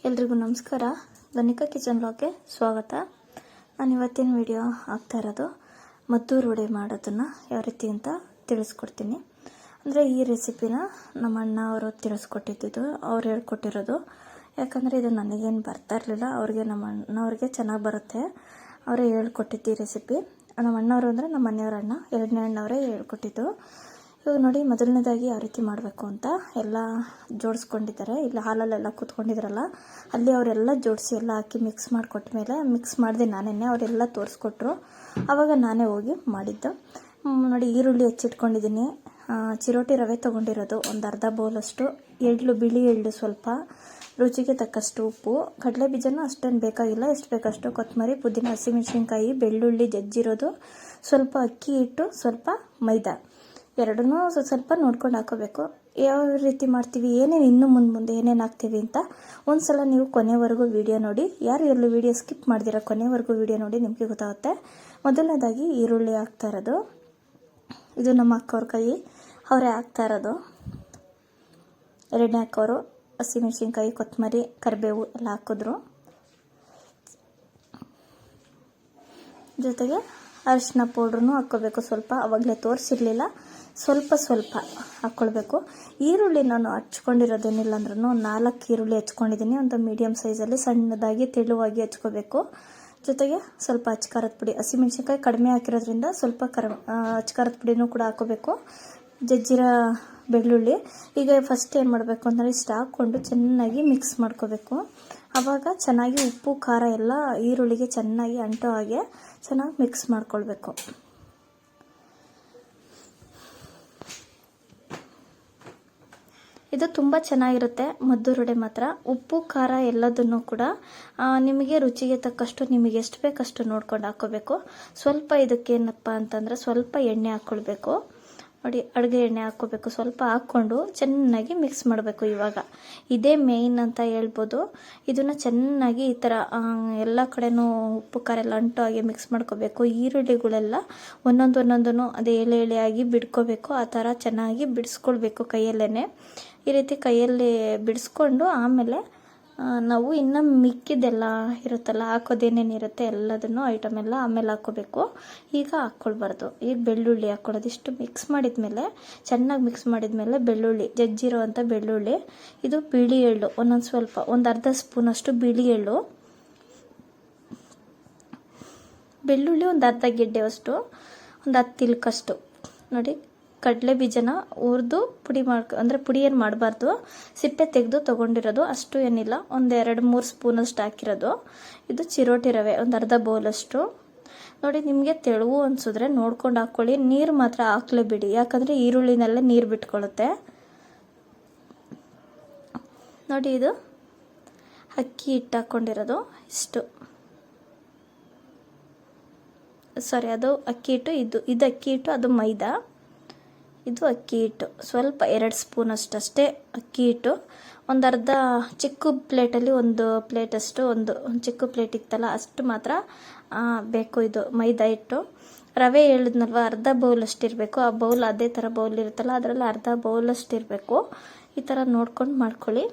ಎಲ್ರಿಗೂ ನಮಸ್ಕಾರ. ಗಣಿಕಾ ಕಿಚನ್ ಬ್ಲಾಗ್ಗೆ ಸ್ವಾಗತ. ನಾನು ಇವತ್ತಿನ ವಿಡಿಯೋ ಆಗ್ತಾ ಇರೋದು ಮದ್ದೂರು ವಡೆ ಮಾಡೋದನ್ನು ಯಾವ ರೀತಿ ಅಂತ ತಿಳಿಸ್ಕೊಡ್ತೀನಿ. ಅಂದರೆ ಈ ರೆಸಿಪಿನ ನಮ್ಮ ಅಣ್ಣ ಅವರು ತಿಳಿಸ್ಕೊಟ್ಟಿದ್ದು, ಅವ್ರು ಹೇಳ್ಕೊಟ್ಟಿರೋದು. ಯಾಕಂದರೆ ಇದು ನನಗೇನು ಬರ್ತಾ ಇರಲಿಲ್ಲ, ಅವ್ರಿಗೆ ನಮ್ಮ ಅಣ್ಣವ್ರಿಗೆ ಚೆನ್ನಾಗಿ ಬರುತ್ತೆ. ಅವರೇ ಹೇಳ್ಕೊಟ್ಟಿದ್ದು ಈ ರೆಸಿಪಿ. ನಮ್ಮ ಅಣ್ಣವರು ಅಂದರೆ ನಮ್ಮ ಮನೆಯವ್ರ ಅಣ್ಣ, ಎರಡನೇ ಅಣ್ಣವರೇ ಹೇಳ್ಕೊಟ್ಟಿದ್ದು. ಇವಾಗ ನೋಡಿ, ಮೊದಲನೇದಾಗಿ ಯಾವ ರೀತಿ ಮಾಡಬೇಕು ಅಂತ ಎಲ್ಲ ಜೋಡಿಸ್ಕೊಂಡಿದ್ದಾರೆ. ಇಲ್ಲಿ ಹಾಲಲ್ಲೆಲ್ಲ ಕೂತ್ಕೊಂಡಿದ್ರಲ್ಲ, ಅಲ್ಲಿ ಅವರೆಲ್ಲ ಜೋಡಿಸಿ ಎಲ್ಲ ಹಾಕಿ ಮಿಕ್ಸ್ ಮಾಡಿಕೊಟ್ಟ ಮೇಲೆ, ಮಿಕ್ಸ್ ಮಾಡಿದೆ ನಾನೇ, ಅವರೆಲ್ಲ ತೋರಿಸ್ಕೊಟ್ರು. ಆವಾಗ ನಾನೇ ಹೋಗಿ ಮಾಡಿದ್ದು. ನೋಡಿ, ಈರುಳ್ಳಿ ಹೆಚ್ಚಿಟ್ಕೊಂಡಿದ್ದೀನಿ, ಚಿರೋಟಿ ರವೆ ತೊಗೊಂಡಿರೋದು ಒಂದು ಅರ್ಧ ಬೌಲಷ್ಟು, ಎಳ್ಳು, ಬಿಳಿ ಎಳ್ಳು ಸ್ವಲ್ಪ, ರುಚಿಗೆ ತಕ್ಕಷ್ಟು ಉಪ್ಪು, ಕಡಲೆ ಬೀಜನೂ ಅಷ್ಟೇನು ಬೇಕಾಗಿಲ್ಲ, ಎಷ್ಟು ಬೇಕಷ್ಟು, ಕೊತ್ತಂಬರಿ, ಪುದೀನ, ಹಸಿಮೆಣಸಿನ್ಕಾಯಿ, ಬೆಳ್ಳುಳ್ಳಿ ಜಜ್ಜಿರೋದು, ಸ್ವಲ್ಪ ಅಕ್ಕಿ ಹಿಟ್ಟು, ಸ್ವಲ್ಪ ಮೈದಾ, ಎರಡನ್ನೂ ಸ್ವಲ್ಪ ನೋಡ್ಕೊಂಡು ಹಾಕೋಬೇಕು. ಯಾವ ರೀತಿ ಮಾಡ್ತೀವಿ, ಏನೇನು ಇನ್ನು ಮುಂದೆ ಏನೇನು ಹಾಕ್ತೀವಿ ಅಂತ ಒಂದ್ಸಲ ನೀವು ಕೊನೆವರೆಗೂ ವಿಡಿಯೋ ನೋಡಿ. ಯಾರು ಎಲ್ಲೂ ವಿಡಿಯೋ ಸ್ಕಿಪ್ ಮಾಡ್ದಿರ ಕೊನೆವರೆಗೂ ವಿಡಿಯೋ ನೋಡಿ, ನಿಮಗೆ ಗೊತ್ತಾಗುತ್ತೆ. ಮೊದಲನೇದಾಗಿ ಈರುಳ್ಳಿ ಹಾಕ್ತಾ ಇರೋದು, ಇದು ನಮ್ಮ ಅಕ್ಕವ್ರ ಕೈ, ಅವರೇ ಹಾಕ್ತಾ ಇರೋದು. ಎರಡನೇ ಅಕ್ಕವರು ಹಸಿಮೆಣಸಿನ್ಕಾಯಿ, ಕೊತ್ತಂಬರಿ, ಕರಿಬೇವು ಎಲ್ಲ ಹಾಕಿದ್ರು. ಜೊತೆಗೆ ಅರಿಶಿನ ಪೌಡ್ರೂ ಹಾಕ್ಕೋಬೇಕು ಸ್ವಲ್ಪ, ಅವಾಗಲೇ ತೋರಿಸಿರ್ಲಿಲ್ಲ, ಸ್ವಲ್ಪ ಹಾಕ್ಕೊಳ್ಬೇಕು. ಈರುಳ್ಳಿ ನಾನು ಹಚ್ಕೊಂಡಿರೋದೇನಿಲ್ಲ ಅಂದ್ರೂ 4 ಈರುಳ್ಳಿ ಹಚ್ಕೊಂಡಿದ್ದೀನಿ, ಒಂದು ಮೀಡಿಯಮ್ ಸೈಜಲ್ಲಿ ಸಣ್ಣದಾಗಿ ತೆಳುವಾಗಿ ಹಚ್ಕೋಬೇಕು. ಜೊತೆಗೆ ಸ್ವಲ್ಪ ಅಚ್ಕಾರದ ಪುಡಿ, ಹಸಿಮೆಣಸಿನ್ಕಾಯಿ ಕಡಿಮೆ ಹಾಕಿರೋದ್ರಿಂದ ಸ್ವಲ್ಪ ಅಚ್ಕಾರದ ಪುಡಿನೂ ಕೂಡ ಹಾಕೋಬೇಕು. ಜಜ್ಜಿರ ಬೆಳ್ಳುಳ್ಳಿ. ಈಗ ಫಸ್ಟ್ ಏನು ಮಾಡಬೇಕು ಅಂದರೆ ಇಷ್ಟು ಹಾಕ್ಕೊಂಡು ಚೆನ್ನಾಗಿ ಮಿಕ್ಸ್ ಮಾಡ್ಕೋಬೇಕು. ಆವಾಗ ಚೆನ್ನಾಗಿ ಉಪ್ಪು ಖಾರ ಎಲ್ಲ ಈರುಳ್ಳಿಗೆ ಚೆನ್ನಾಗಿ ಅಂಟೋ ಹಾಗೆ ಚೆನ್ನಾಗಿ ಮಿಕ್ಸ್ ಮಾಡ್ಕೊಳ್ಬೇಕು. ಇದು ತುಂಬ ಚೆನ್ನಾಗಿರುತ್ತೆ ಮದ್ದೂರು ವಡೆ ಮಾತ್ರ. ಉಪ್ಪು ಖಾರ ಎಲ್ಲದನ್ನು ಕೂಡ ನಿಮಗೆ ರುಚಿಗೆ ತಕ್ಕಷ್ಟು, ನಿಮಗೆ ಎಷ್ಟು ಬೇಕಷ್ಟು ನೋಡ್ಕೊಂಡು ಹಾಕೋಬೇಕು. ಸ್ವಲ್ಪ ಇದಕ್ಕೇನಪ್ಪ ಅಂತಂದರೆ ಸ್ವಲ್ಪ ಎಣ್ಣೆ ಹಾಕ್ಕೊಳ್ಬೇಕು. ನೋಡಿ, ಅಡುಗೆ ಎಣ್ಣೆ ಹಾಕ್ಕೋಬೇಕು, ಸ್ವಲ್ಪ ಹಾಕ್ಕೊಂಡು ಚೆನ್ನಾಗಿ ಮಿಕ್ಸ್ ಮಾಡಬೇಕು. ಇವಾಗ ಇದೇ ಮೇಯ್ನ್ ಅಂತ ಹೇಳ್ಬೋದು. ಇದನ್ನು ಚೆನ್ನಾಗಿ ಈ ಥರ ಎಲ್ಲ ಕಡೆನೂ ಉಪ್ಪು ಖಾರ ಎಲ್ಲ ಅಂಟು ಹಾಗೆ ಮಿಕ್ಸ್ ಮಾಡ್ಕೋಬೇಕು. ಈರುಳ್ಳಿಗಳೆಲ್ಲ ಒಂದೊಂದನ್ನು ಅದೇ ಎಳೆಯಾಗಿ ಬಿಡ್ಕೋಬೇಕು. ಆ ಥರ ಚೆನ್ನಾಗಿ ಬಿಡಿಸ್ಕೊಳ್ಬೇಕು ಕೈಯಲ್ಲೇ. ಈ ರೀತಿ ಕೈಯಲ್ಲಿ ಬಿಡಿಸ್ಕೊಂಡು ಆಮೇಲೆ ನಾವು ಇನ್ನು ಮಿಕ್ಕಿದೆಲ್ಲ ಇರುತ್ತಲ್ಲ, ಹಾಕೋದೇನೇನಿರುತ್ತೆ ಎಲ್ಲದನ್ನು ಐಟಮ್ ಎಲ್ಲ ಆಮೇಲೆ ಹಾಕ್ಕೋಬೇಕು. ಈಗ ಹಾಕ್ಕೊಳ್ಬಾರ್ದು. ಈಗ ಬೆಳ್ಳುಳ್ಳಿ ಹಾಕ್ಕೊಳ್ಳೋದು. ಇಷ್ಟು ಮಿಕ್ಸ್ ಮಾಡಿದ್ಮೇಲೆ, ಚೆನ್ನಾಗಿ ಮಿಕ್ಸ್ ಮಾಡಿದ್ಮೇಲೆ ಬೆಳ್ಳುಳ್ಳಿ, ಜಜ್ಜಿರೋ ಅಂಥ ಬೆಳ್ಳುಳ್ಳಿ, ಇದು ಬಿಳಿ ಎಳ್ಳು ಒಂದೊಂದು ಸ್ವಲ್ಪ, ಒಂದು ಅರ್ಧ ಸ್ಪೂನಷ್ಟು ಬಿಳಿ ಎಳ್ಳು, ಬೆಳ್ಳುಳ್ಳಿ ಒಂದು ಅರ್ಧ ಗೆಡ್ಡೆಯಷ್ಟು, ಒಂದು 10 ಇಲ್ಕಷ್ಟು. ನೋಡಿ, ಕಡಲೆ ಬೀಜನ ಹುರಿದು ಪುಡಿ ಅಂದರೆ ಪುಡಿ ಏನು ಮಾಡಬಾರ್ದು, ಸಿಪ್ಪೆ ತೆಗೆದು ತೊಗೊಂಡಿರೋದು, ಅಷ್ಟು ಏನಿಲ್ಲ, ಒಂದು 2-3 ಸ್ಪೂನಷ್ಟು ಹಾಕಿರೋದು. ಇದು ಚಿರೋಟಿ ರವೆ ಒಂದು ಅರ್ಧ ಬೌಲಷ್ಟು. ನೋಡಿ, ನಿಮಗೆ ತೆಳುವು ಅನಿಸಿದ್ರೆ ನೋಡ್ಕೊಂಡು ಹಾಕ್ಕೊಳ್ಳಿ. ನೀರು ಮಾತ್ರ ಹಾಕ್ಲೇಬೇಡಿ, ಯಾಕಂದರೆ ಈರುಳ್ಳಿನಲ್ಲೇ ನೀರು ಬಿಟ್ಕೊಳ್ಳುತ್ತೆ. ನೋಡಿ, ಇದು ಅಕ್ಕಿ ಹಿಟ್ಟು ಹಾಕ್ಕೊಂಡಿರೋದು ಇಷ್ಟು, ಸಾರಿ ಅದು ಅಕ್ಕಿ ಹಿಟ್ಟು, ಇದು ಅಕ್ಕಿ ಹಿಟ್ಟು, ಅದು ಮೈದಾ, ಇದು ಅಕ್ಕಿ ಹಿಟ್ಟು ಸ್ವಲ್ಪ 2 ಸ್ಪೂನಷ್ಟು ಅಷ್ಟೇ ಅಕ್ಕಿ ಹಿಟ್ಟು. ಒಂದು ಅರ್ಧ ಚಿಕ್ಕ ಪ್ಲೇಟಲ್ಲಿ ಒಂದು ಪ್ಲೇಟಷ್ಟು, ಒಂದು ಚಿಕ್ಕ ಪ್ಲೇಟ್ ಇತ್ತಲ್ಲ ಅಷ್ಟು ಮಾತ್ರ ಬೇಕು. ಇದು ಮೈದಾ ಹಿಟ್ಟು. ರವೆ ಹೇಳಿದ್ನಲ್ವ, ಅರ್ಧ ಬೌಲಷ್ಟು ಇರಬೇಕು. ಆ ಬೌಲ್ ಅದೇ ಥರ ಬೌಲ್ ಇರುತ್ತಲ್ಲ, ಅದರಲ್ಲಿ ಅರ್ಧ ಬೌಲಷ್ಟು ಇರಬೇಕು. ಈ ಥರ ನೋಡ್ಕೊಂಡು ಮಾಡ್ಕೊಳ್ಳಿ.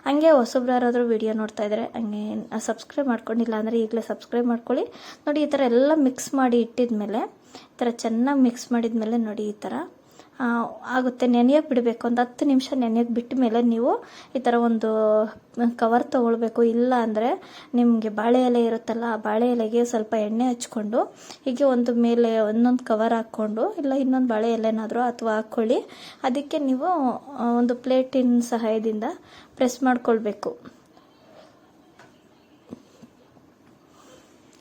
ಹಂಗೆ ಹೊಸಬ್ರು ಯಾರಾದರೂ ವಿಡಿಯೋ ನೋಡ್ತಾ ಇದ್ದಾರೆ ಹಂಗೆ ಸಬ್ಸ್ಕ್ರೈಬ್ ಮಾಡ್ಕೊಂಡಿಲ್ಲ ಅಂದರೆ ಈಗಲೇ ಸಬ್ಸ್ಕ್ರೈಬ್ ಮಾಡ್ಕೊಳ್ಳಿ. ನೋಡಿ, ಈ ಥರ ಎಲ್ಲ ಮಿಕ್ಸ್ ಮಾಡಿ ಇಟ್ಟಿದ್ಮೇಲೆ, ಈ ಥರ ಚೆನ್ನಾಗಿ ಮಿಕ್ಸ್ ಮಾಡಿದ್ಮೇಲೆ ನೋಡಿ ಈ ಥರ ಆಗುತ್ತೆ. ನೆನೆಯೋಕ್ಕೆ ಬಿಡಬೇಕು, ಒಂದು 10 ನಿಮಿಷ ನೆನೆಯೋಕ್ಕೆ ಬಿಟ್ಟ ಮೇಲೆ ನೀವು ಈ ಥರ ಒಂದು ಕವರ್ ತೊಗೊಳ್ಬೇಕು. ಇಲ್ಲ ಅಂದರೆ ನಿಮಗೆ ಬಾಳೆ ಎಲೆ ಇರುತ್ತಲ್ಲ, ಆ ಬಾಳೆ ಎಲೆಗೆ ಸ್ವಲ್ಪ ಎಣ್ಣೆ ಹಚ್ಕೊಂಡು ಹೀಗೆ ಒಂದು ಮೇಲೆ ಒಂದೊಂದು ಕವರ್ ಹಾಕ್ಕೊಂಡು, ಇಲ್ಲ ಇನ್ನೊಂದು ಬಾಳೆ ಎಲೆನಾದರೂ ಅಥವಾ ಹಾಕ್ಕೊಳ್ಳಿ. ಅದಕ್ಕೆ ನೀವು ಒಂದು ಪ್ಲೇಟಿನ ಸಹಾಯದಿಂದ ಪ್ರೆಸ್ ಮಾಡ್ಕೊಳ್ಬೇಕು.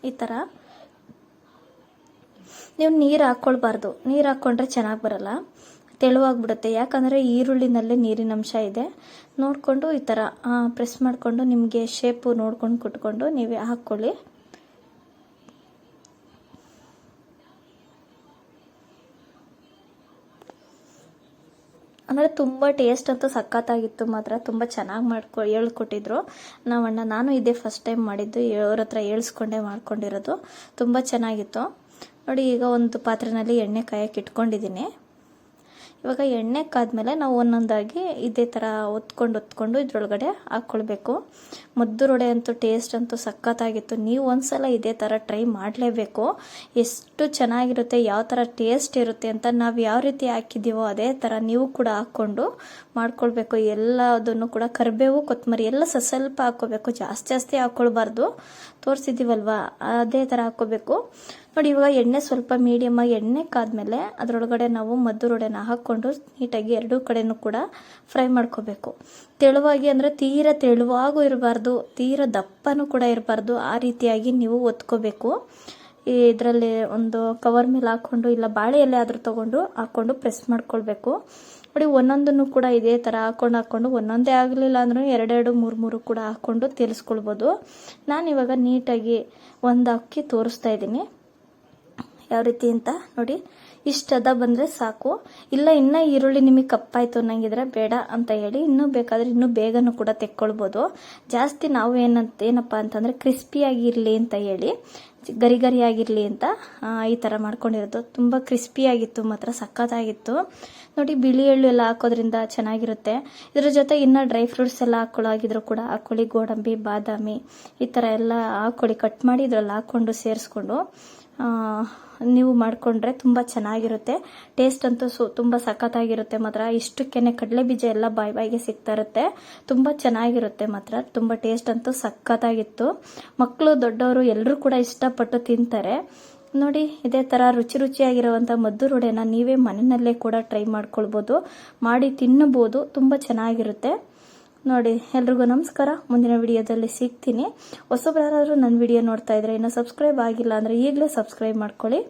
ಈ ಥರ ನೀವು ನೀರು ಹಾಕ್ಕೊಳ್ಬಾರ್ದು, ನೀರು ಹಾಕ್ಕೊಂಡ್ರೆ ಚೆನ್ನಾಗಿ ಬರಲ್ಲ, ತೆಳುವಾಗಿಬಿಡುತ್ತೆ. ಯಾಕಂದರೆ ಈರುಳ್ಳಿನಲ್ಲೇ ನೀರಿನ ಅಂಶ ಇದೆ. ನೋಡಿಕೊಂಡು ಈ ಥರ ಪ್ರೆಸ್ ಮಾಡಿಕೊಂಡು ನಿಮಗೆ ಶೇಪು ನೋಡ್ಕೊಂಡು ಕುಟ್ಕೊಂಡು ನೀವೇ ಹಾಕ್ಕೊಳ್ಳಿ. ಅಂದರೆ ತುಂಬ ಟೇಸ್ಟ್ ಅಂತೂ ಸಖತ್ತಾಗಿತ್ತು ಮಾತ್ರ. ತುಂಬ ಚೆನ್ನಾಗಿ ಹೇಳ್ಕೊಟ್ಟಿದ್ರು ನಾವಣ್ಣ. ನಾನು ಇದೇ ಫಸ್ಟ್ ಟೈಮ್ ಮಾಡಿದ್ದು, ಅವ್ರ ಹತ್ರ ಹೇಳ್ಸ್ಕೊಂಡೇ ಮಾಡ್ಕೊಂಡಿರೋದು. ತುಂಬ ಚೆನ್ನಾಗಿತ್ತು. ನೋಡಿ, ಈಗ ಒಂದು ಪಾತ್ರೆಯಲ್ಲಿ ಎಣ್ಣೆ ಕಾಯಕ್ಕೆ ಇಟ್ಕೊಂಡಿದ್ದೀನಿ. ಇವಾಗ ಎಣ್ಣೆ ಕಾದ್ಮೇಲೆ ನಾವು ಒಂದೊಂದಾಗಿ ಇದೇ ಥರ ಒತ್ಕೊಂಡು ಇದ್ರೊಳಗಡೆ ಹಾಕ್ಕೊಳ್ಬೇಕು. ಮದ್ದೂರು ವಡೆ ಅಂತೂ ಟೇಸ್ಟ್ ಅಂತೂ ಸಖತ್ತಾಗಿತ್ತು. ನೀವು ಒಂದ್ಸಲ ಇದೇ ಥರ ಟ್ರೈ ಮಾಡಲೇಬೇಕು. ಎಷ್ಟು ಚೆನ್ನಾಗಿರುತ್ತೆ, ಯಾವ ಥರ ಟೇಸ್ಟ್ ಇರುತ್ತೆ ಅಂತ ನಾವು ಯಾವ ರೀತಿ ಹಾಕಿದ್ದೀವೋ ಅದೇ ಥರ ನೀವು ಕೂಡ ಹಾಕ್ಕೊಂಡು ಮಾಡ್ಕೊಳ್ಬೇಕು. ಎಲ್ಲದನ್ನು ಕೂಡ ಕರಿಬೇವು ಕೊತ್ತಂಬರಿ ಎಲ್ಲ ಸ್ವಲ್ಪ ಹಾಕ್ಕೋಬೇಕು, ಜಾಸ್ತಿ ಹಾಕ್ಕೊಳ್ಬಾರ್ದು. ತೋರಿಸಿದ್ದೀವಲ್ವಾ ಅದೇ ಥರ ಹಾಕ್ಕೋಬೇಕು ನೋಡಿ. ಇವಾಗ ಎಣ್ಣೆ ಸ್ವಲ್ಪ ಮೀಡಿಯಮ್ ಆಗಿ ಎಣ್ಣೆ ಕಾದ್ಮೇಲೆ ಅದರೊಳಗಡೆ ನಾವು ಮದ್ದೂರು ವಡೆನ ಹಾಕ್ಕೊಂಡು ನೀಟಾಗಿ ಎರಡೂ ಕಡೆನೂ ಕೂಡ ಫ್ರೈ ಮಾಡ್ಕೋಬೇಕು. ತೆಳುವಾಗಿ ಅಂದರೆ ತೀರಾ ತೆಳುವಾಗೂ ಇರಬಾರ್ದು, ತೀರಾ ದಪ್ಪನೂ ಕೂಡ ಇರಬಾರ್ದು. ಆ ರೀತಿಯಾಗಿ ನೀವು ಒತ್ಕೋಬೇಕು. ಇದರಲ್ಲಿ ಒಂದು ಕವರ್ ಮೇಲೆ ಹಾಕ್ಕೊಂಡು ಇಲ್ಲ ಬಾಳೆ ಎಲೆ ಆದರೂ ತೊಗೊಂಡು ಹಾಕ್ಕೊಂಡು ಪ್ರೆಸ್ ಮಾಡ್ಕೊಳ್ಬೇಕು ನೋಡಿ. ಒಂದೊಂದನ್ನು ಕೂಡ ಇದೇ ಥರ ಹಾಕ್ಕೊಂಡು ಒಂದೊಂದೇ ಆಗಲಿಲ್ಲ ಅಂದ್ರೂ ಎರಡೆರಡು ಮೂರು ಕೂಡ ಹಾಕ್ಕೊಂಡು ತೇಲಿಸ್ಕೊಳ್ಬೋದು. ನಾನಿವಾಗ ನೀಟಾಗಿ ಒಂದು ಹಾಕಿ ತೋರಿಸ್ತಾ ಇದ್ದೀನಿ ಯಾವ ರೀತಿ ಅಂತ ನೋಡಿ. ಇಷ್ಟದ ಬಂದರೆ ಸಾಕು. ಇಲ್ಲ ಇನ್ನೂ ಈರುಳ್ಳಿ ನಿಮಗೆ ಕಪ್ಪಾಯಿತು ಅನ್ನಂಗಿದ್ರೆ ಬೇಡ ಅಂತ ಹೇಳಿ ಇನ್ನೂ ಬೇಕಾದರೆ ಇನ್ನೂ ಬೇಗನೂ ಕೂಡ ತೆಕ್ಕೊಳ್ಬೋದು. ಜಾಸ್ತಿ ನಾವು ಏನಪ್ಪ ಅಂತಂದರೆ ಕ್ರಿಸ್ಪಿಯಾಗಿರಲಿ ಅಂತ ಹೇಳಿ, ಗರಿ ಆಗಿರಲಿ ಅಂತ ಈ ಥರ ಮಾಡ್ಕೊಂಡಿರೋದು. ತುಂಬ ಕ್ರಿಸ್ಪಿಯಾಗಿತ್ತು, ಮಾತ್ರ ಸಖತ್ತಾಗಿತ್ತು ನೋಡಿ. ಬಿಳಿ ಎಳ್ಳು ಎಲ್ಲ ಹಾಕೋದ್ರಿಂದ ಚೆನ್ನಾಗಿರುತ್ತೆ. ಇದ್ರ ಜೊತೆ ಇನ್ನೂ ಡ್ರೈ ಫ್ರೂಟ್ಸ್ ಎಲ್ಲ ಹಾಕೊಳ್ಳಾಗಿದ್ರು ಕೂಡ ಹಾಕ್ಕೊಳ್ಳಿ. ಗೋಡಂಬಿ, ಬಾದಾಮಿ ಈ ಥರ ಎಲ್ಲ ಹಾಕ್ಕೊಳ್ಳಿ. ಕಟ್ ಮಾಡಿ ಇದ್ರಲ್ಲಿ ಹಾಕ್ಕೊಂಡು ಸೇರಿಸ್ಕೊಂಡು ನೀವು ಮಾಡಿಕೊಂಡ್ರೆ ತುಂಬ ಚೆನ್ನಾಗಿರುತ್ತೆ. ಟೇಸ್ಟ್ ಅಂತೂ ತುಂಬ ಸಖತ್ತಾಗಿರುತ್ತೆ ಮಾತ್ರ. ಇಷ್ಟಕ್ಕೇನೆ ಕಡಲೆ ಬೀಜ ಎಲ್ಲ ಬಾಯಿಗೆ ಸಿಗ್ತಾ ಇರುತ್ತೆ. ತುಂಬ ಚೆನ್ನಾಗಿರುತ್ತೆ ಮಾತ್ರ. ತುಂಬ ಟೇಸ್ಟ್ ಅಂತೂ ಸಖತ್ತಾಗಿತ್ತು. ಮಕ್ಕಳು ದೊಡ್ಡವರು ಎಲ್ಲರೂ ಕೂಡ ಇಷ್ಟಪಟ್ಟು ತಿಂತಾರೆ ನೋಡಿ. ಇದೇ ಥರ ರುಚಿಯಾಗಿರುವಂಥ ಮದ್ದೂರು ವಡೆನ ನೀವೇ ಮನೆಯಲ್ಲೇ ಕೂಡ ಟ್ರೈ ಮಾಡ್ಕೊಳ್ಬೋದು, ಮಾಡಿ ತಿನ್ನಬಹುದು. ತುಂಬ ಚೆನ್ನಾಗಿರುತ್ತೆ ನೋಡಿ. ಎಲ್ರಿಗೂ ನಮಸ್ಕಾರ. ಮುಂದಿನ ವಿಡಿಯೋದಲ್ಲಿ ಸಿಗ್ತೀನಿ. ಹೊಸಬರು ಯಾರಾದರೂ ನನ್ನ ವಿಡಿಯೋ ನೋಡ್ತಾ ಇದ್ರೆ ಇನ್ನೂ ಸಬ್ಸ್ಕ್ರೈಬ್ ಆಗಿಲ್ಲ ಅಂದರೆ ಈಗಲೇ ಸಬ್ಸ್ಕ್ರೈಬ್ ಮಾಡ್ಕೊಳ್ಳಿ.